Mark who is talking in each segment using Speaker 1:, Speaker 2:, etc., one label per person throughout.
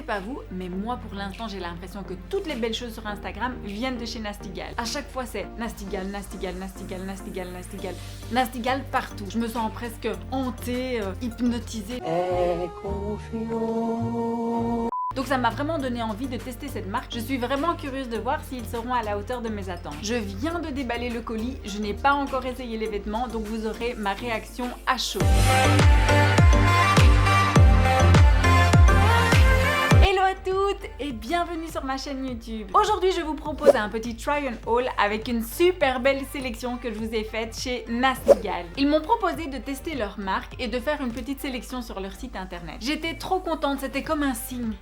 Speaker 1: sais pas vous, mais moi pour l'instant j'ai l'impression que toutes les belles choses sur Instagram viennent de chez Nasty Gal. À chaque fois c'est Nasty Gal, Nasty Gal, Nasty Gal, Nasty Gal, Nasty Gal, Nasty Gal partout. Je me sens presque hantée, hypnotisée. Donc ça m'a vraiment donné envie de tester cette marque. Je suis vraiment curieuse de voir s'ils seront à la hauteur de mes attentes. Je viens de déballer le colis, je n'ai pas encore essayé les vêtements, donc vous aurez ma réaction à chaud. Hello à toutes et bienvenue sur ma chaîne YouTube. Aujourd'hui je vous propose un petit try and haul avec une super belle sélection que je vous ai faite chez Nasty Gal. Ils m'ont proposé de tester leur marque et de faire une petite sélection sur leur site internet. J'étais trop contente, c'était comme un signe.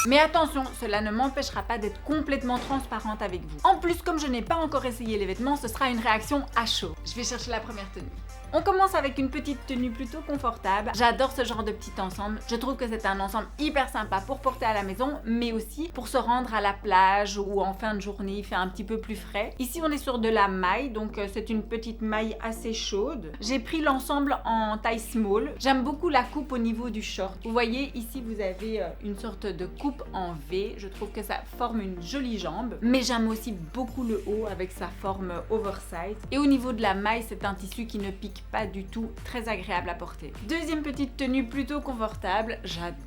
Speaker 1: Mais attention, cela ne m'empêchera pas d'être complètement transparente avec vous. En plus, comme je n'ai pas encore essayé les vêtements, ce sera une réaction à chaud. Je vais chercher la première tenue. On commence avec une petite tenue plutôt confortable. J'adore ce genre de petit ensemble. Je trouve que c'est un ensemble hyper sympa pour porter à la maison, mais aussi pour se rendre à la plage ou en fin de journée, il fait un petit peu plus frais. Ici, on est sur de la maille, donc c'est une petite maille assez chaude. J'ai pris l'ensemble en taille small. J'aime beaucoup la coupe au niveau du short. Vous voyez, ici, vous avez une sorte de coupe en V. Je trouve que ça forme une jolie jambe, mais j'aime aussi beaucoup le haut avec sa forme oversize. Et au niveau de la maille, c'est un tissu qui ne pique pas du tout, très agréable à porter. Deuxième petite tenue plutôt confortable, j'adore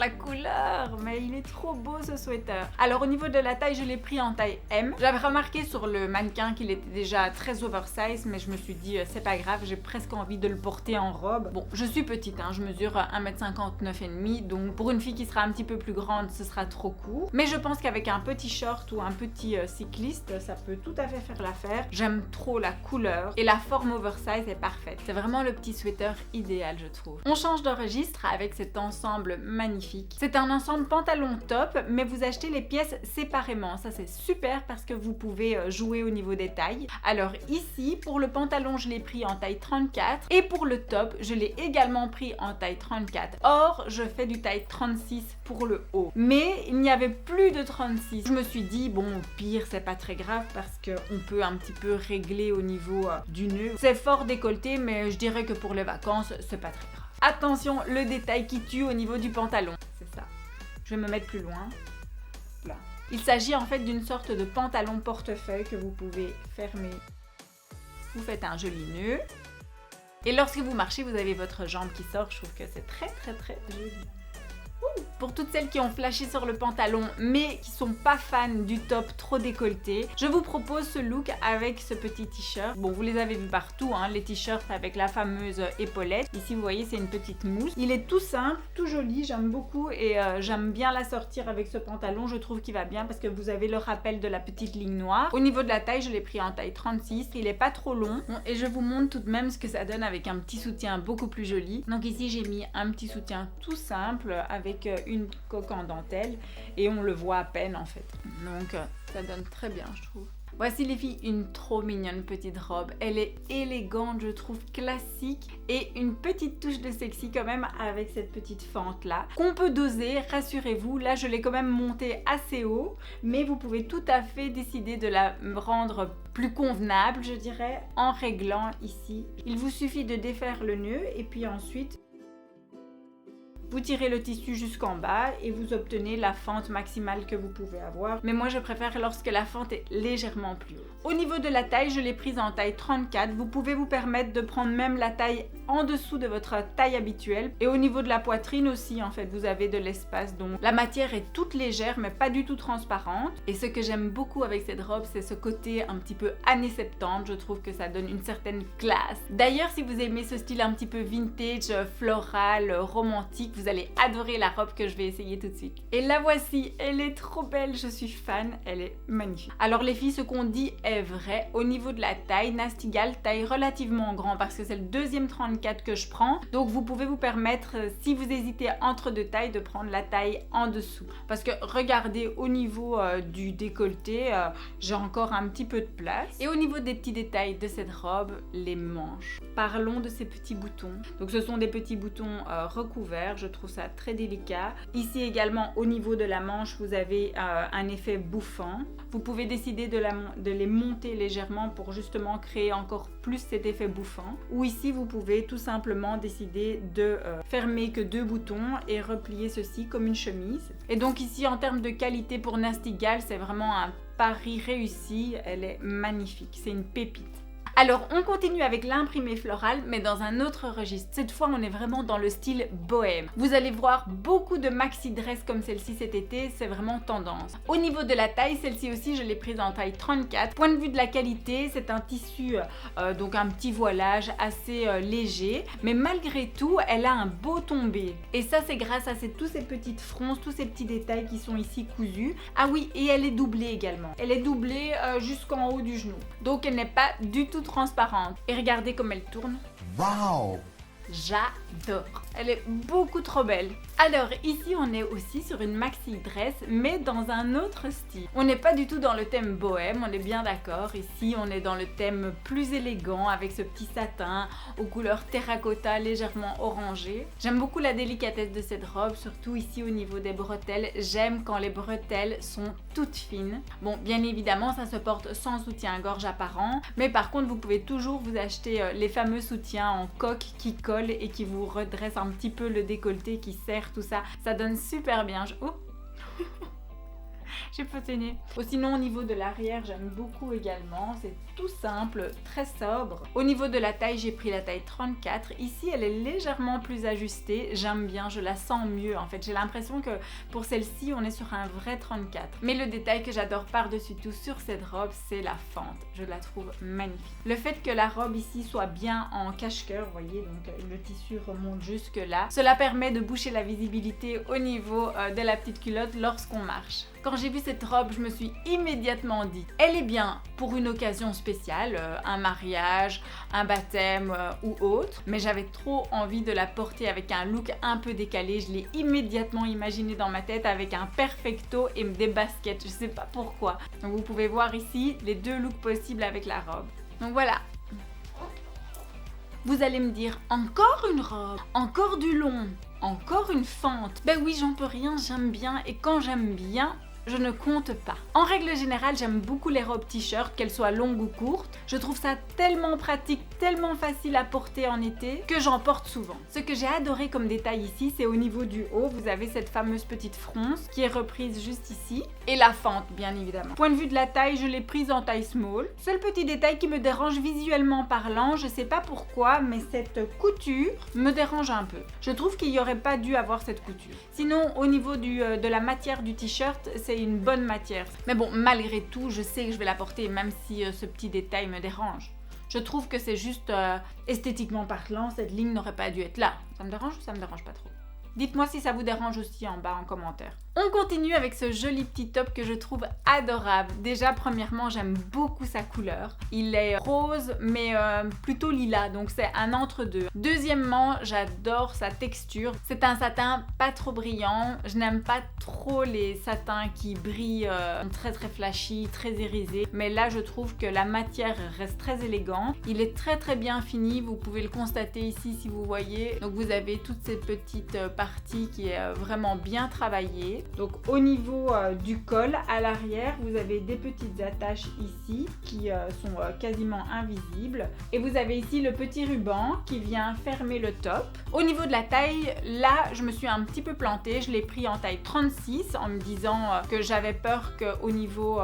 Speaker 1: la couleur, mais il est trop beau ce sweater. Alors au niveau de la taille, je l'ai pris en taille M. J'avais remarqué sur le mannequin qu'il était déjà très oversize, mais je me suis dit c'est pas grave, j'ai presque envie de le porter en robe. Bon, je suis petite, je mesure 1m59 et demi, donc pour une fille qui sera un petit peu plus grande, ce sera trop court. Mais je pense qu'avec un petit short ou un petit cycliste, ça peut tout à fait faire l'affaire. J'aime trop la couleur et la forme oversize est parfaite. C'est vraiment le petit sweater idéal, je trouve. On change de registre avec cet ensemble magnifique. C'est un ensemble pantalon top, mais vous achetez les pièces séparément. Ça c'est super parce que vous pouvez jouer au niveau des tailles. Alors ici, pour le pantalon, je l'ai pris en taille 34 et pour le top, je l'ai également pris en taille 34. Or, je fais du taille 36 pour le haut. Mais il n'y avait plus de 36. Je me suis dit, bon, au pire, c'est pas très grave parce qu'on peut un petit peu régler au niveau du nœud. C'est fort décolleté, mais je dirais que pour les vacances, c'est pas très grave. Attention, le détail qui tue au niveau du pantalon. C'est ça. Je vais me mettre plus loin. Là. Il s'agit en fait d'une sorte de pantalon portefeuille que vous pouvez fermer. Vous faites un joli nœud. Et lorsque vous marchez, vous avez votre jambe qui sort. Je trouve que c'est très joli. Pour toutes celles qui ont flashé sur le pantalon mais qui sont pas fans du top trop décolleté, je vous propose ce look avec ce petit t-shirt. Bon, vous les avez vus partout, les t-shirts avec la fameuse épaulette. Ici, vous voyez, c'est une petite mousse. Il est tout simple, tout joli, j'aime beaucoup et j'aime bien la sortir avec ce pantalon. Je trouve qu'il va bien parce que vous avez le rappel de la petite ligne noire. Au niveau de la taille, je l'ai pris en taille 36. Il est pas trop long. Bon, et je vous montre tout de même ce que ça donne avec un petit soutien beaucoup plus joli. Donc ici, j'ai mis un petit soutien tout simple avec une coque en dentelle et on le voit à peine en fait. Donc ça donne très bien, je trouve. Voici les filles, une trop mignonne petite robe. Elle est élégante, je trouve, classique et une petite touche de sexy quand même avec cette petite fente là qu'on peut doser, rassurez-vous. Là, je l'ai quand même montée assez haut, mais vous pouvez tout à fait décider de la rendre plus convenable, je dirais, en réglant ici. Il vous suffit de défaire le nœud et puis ensuite vous tirez le tissu jusqu'en bas et vous obtenez la fente maximale que vous pouvez avoir. Mais moi, je préfère lorsque la fente est légèrement plus haute. Au niveau de la taille, je l'ai prise en taille 34. Vous pouvez vous permettre de prendre même la taille en dessous de votre taille habituelle. Et au niveau de la poitrine aussi, en fait, vous avez de l'espace. Donc la matière est toute légère, mais pas du tout transparente. Et ce que j'aime beaucoup avec cette robe, c'est ce côté un petit peu années 70. Je trouve que ça donne une certaine classe. D'ailleurs, si vous aimez ce style un petit peu vintage, floral, romantique, vous allez adorer la robe que je vais essayer tout de suite. Et la voici, elle est trop belle, je suis fan, elle est magnifique. Alors les filles, ce qu'on dit est vrai. Au niveau de la taille, Nasty Gal taille relativement grand parce que c'est le deuxième 34 que je prends. Donc vous pouvez vous permettre, si vous hésitez entre deux tailles, de prendre la taille en dessous. Parce que regardez, au niveau du décolleté, j'ai encore un petit peu de place. Et au niveau des petits détails de cette robe, les manches. Parlons de ces petits boutons. Donc ce sont des petits boutons recouverts. Je trouve ça très délicat. Ici également au niveau de la manche vous avez un effet bouffant. Vous pouvez décider de les monter légèrement pour justement créer encore plus cet effet bouffant. Ou ici vous pouvez tout simplement décider de fermer que 2 boutons et replier ceci comme une chemise. Et donc ici en termes de qualité pour Nasty Gal, c'est vraiment un pari réussi. Elle est magnifique, c'est une pépite. Alors on continue avec l'imprimé floral mais dans un autre registre. Cette fois on est vraiment dans le style bohème. Vous allez voir beaucoup de maxi dress comme celle-ci cet été, c'est vraiment tendance. Au niveau de la taille, celle-ci aussi je l'ai prise en taille 34. Point de vue de la qualité, c'est un tissu donc un petit voilage assez léger, mais malgré tout elle a un beau tombé. Et ça c'est grâce à tous ces petites fronces, tous ces petits détails qui sont ici cousus. Ah oui, et elle est doublée également. Elle est doublée jusqu'en haut du genou. Donc elle n'est pas du tout transparente. Et regardez comme elle tourne.
Speaker 2: Waouh!
Speaker 1: J'adore. Elle est beaucoup trop belle. Alors ici on est aussi sur une maxi dress mais dans un autre style. On n'est pas du tout dans le thème bohème, on est bien d'accord. Ici on est dans le thème plus élégant avec ce petit satin aux couleurs terracotta légèrement orangé. J'aime beaucoup la délicatesse de cette robe, surtout ici au niveau des bretelles. J'aime quand les bretelles sont toutes fines. Bon, bien évidemment ça se porte sans soutien-gorge apparent, mais par contre vous pouvez toujours vous acheter les fameux soutiens en coque qui collent et qui vous redressent un petit peu le décolleté, qui serre tout ça. Ça donne super bien. Oh j'ai patiné. Sinon au niveau de l'arrière j'aime beaucoup également, c'est tout simple, très sobre. Au niveau de la taille j'ai pris la taille 34, ici elle est légèrement plus ajustée, j'aime bien, je la sens mieux en fait, j'ai l'impression que pour celle-ci on est sur un vrai 34. Mais le détail que j'adore par-dessus tout sur cette robe c'est la fente, je la trouve magnifique. Le fait que la robe ici soit bien en cache-cœur, vous voyez, donc le tissu remonte jusque là, cela permet de boucher la visibilité au niveau de la petite culotte lorsqu'on marche. Quand j'ai vu cette robe, je me suis immédiatement dit, elle est bien pour une occasion spéciale, un mariage, un baptême ou autre, mais j'avais trop envie de la porter avec un look un peu décalé. Je l'ai immédiatement imaginé dans ma tête avec un perfecto et des baskets, je sais pas pourquoi. Donc vous pouvez voir ici les 2 looks possibles avec la robe. Donc voilà. Vous allez me dire, encore une robe, encore du long, encore une fente. Ben oui, j'en peux rien, j'aime bien, et quand j'aime bien, je ne compte pas. En règle générale, j'aime beaucoup les robes t-shirt, qu'elles soient longues ou courtes. Je trouve ça tellement pratique, tellement facile à porter en été que j'en porte souvent. Ce que j'ai adoré comme détail ici, c'est au niveau du haut, vous avez cette fameuse petite fronce qui est reprise juste ici et la fente bien évidemment. Point de vue de la taille, je l'ai prise en taille small. Seul petit détail qui me dérange visuellement parlant, je sais pas pourquoi, mais cette couture me dérange un peu. Je trouve qu'il n'y aurait pas dû avoir cette couture. Sinon, au niveau de la matière du t-shirt, c'est une bonne matière. Mais bon, malgré tout, je sais que je vais la porter même si ce petit détail me dérange. Je trouve que c'est juste esthétiquement parlant, cette ligne n'aurait pas dû être là. Ça me dérange ou ça me dérange pas trop? Dites-moi si ça vous dérange aussi en bas en commentaire. On continue avec ce joli petit top que je trouve adorable. Déjà, premièrement, j'aime beaucoup sa couleur. Il est rose, mais plutôt lilas, donc c'est un entre-deux. Deuxièmement, j'adore sa texture. C'est un satin pas trop brillant. Je n'aime pas trop les satins qui brillent, très flashy, très irisés. Mais là, je trouve que la matière reste très élégante. Il est très bien fini. Vous pouvez le constater ici si vous voyez. Donc, vous avez toute cette petite partie qui est vraiment bien travaillée. Donc au niveau du col à l'arrière, vous avez des petites attaches ici qui sont quasiment invisibles. Et vous avez ici le petit ruban qui vient fermer le top. Au niveau de la taille, là je me suis un petit peu plantée. Je l'ai pris en taille 36 en me disant que j'avais peur qu'au niveau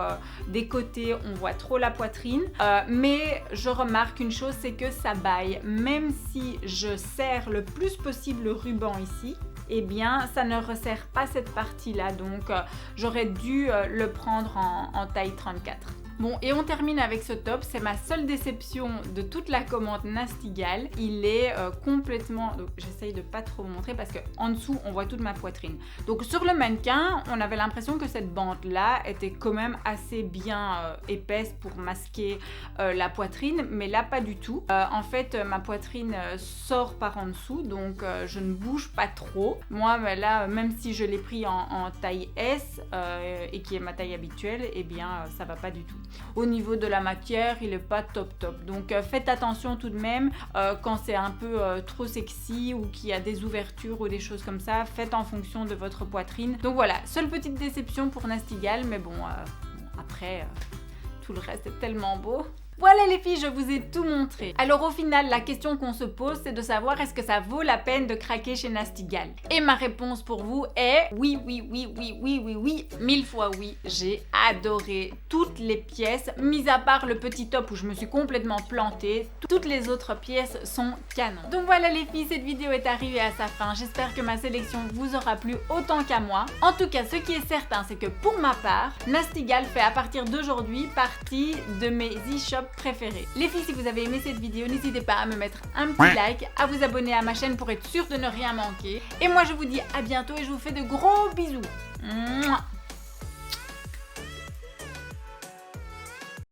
Speaker 1: des côtés on voit trop la poitrine. Mais je remarque une chose, c'est que ça baille. Même si je serre le plus possible le ruban ici, eh bien ça ne resserre pas cette partie là, donc j'aurais dû le prendre en taille 34. Bon, et on termine avec ce top, c'est ma seule déception de toute la commande Nasty Gal. Il est complètement... J'essaye de pas trop vous montrer parce qu'en dessous, on voit toute ma poitrine. Donc sur le mannequin, on avait l'impression que cette bande-là était quand même assez bien épaisse pour masquer la poitrine, mais là, pas du tout. En fait, ma poitrine sort par en dessous, donc je ne bouge pas trop. Moi, là, même si je l'ai pris en taille S, et qui est ma taille habituelle, eh bien, ça va pas du tout. Au niveau de la matière, il est pas top. Donc faites attention tout de même quand c'est un peu trop sexy ou qu'il y a des ouvertures ou des choses comme ça. Faites en fonction de votre poitrine. Donc voilà, seule petite déception pour Nasty Gal, mais bon, après, tout le reste est tellement beau. Voilà les filles, je vous ai tout montré. Alors au final, la question qu'on se pose, c'est de savoir est-ce que ça vaut la peine de craquer chez Nasty Gal. Et ma réponse pour vous est oui, 1000 fois oui. J'ai adoré toutes les pièces, mis à part le petit top où je me suis complètement plantée. Toutes les autres pièces sont canon. Donc voilà les filles, cette vidéo est arrivée à sa fin. J'espère que ma sélection vous aura plu autant qu'à moi. En tout cas, ce qui est certain, c'est que pour ma part, Nasty Gal fait à partir d'aujourd'hui partie de mes e-shops préférés. Les filles, si vous avez aimé cette vidéo, n'hésitez pas à me mettre un petit like, à vous abonner à ma chaîne pour être sûr de ne rien manquer. Et moi, je vous dis à bientôt et je vous fais de gros bisous. Mouah.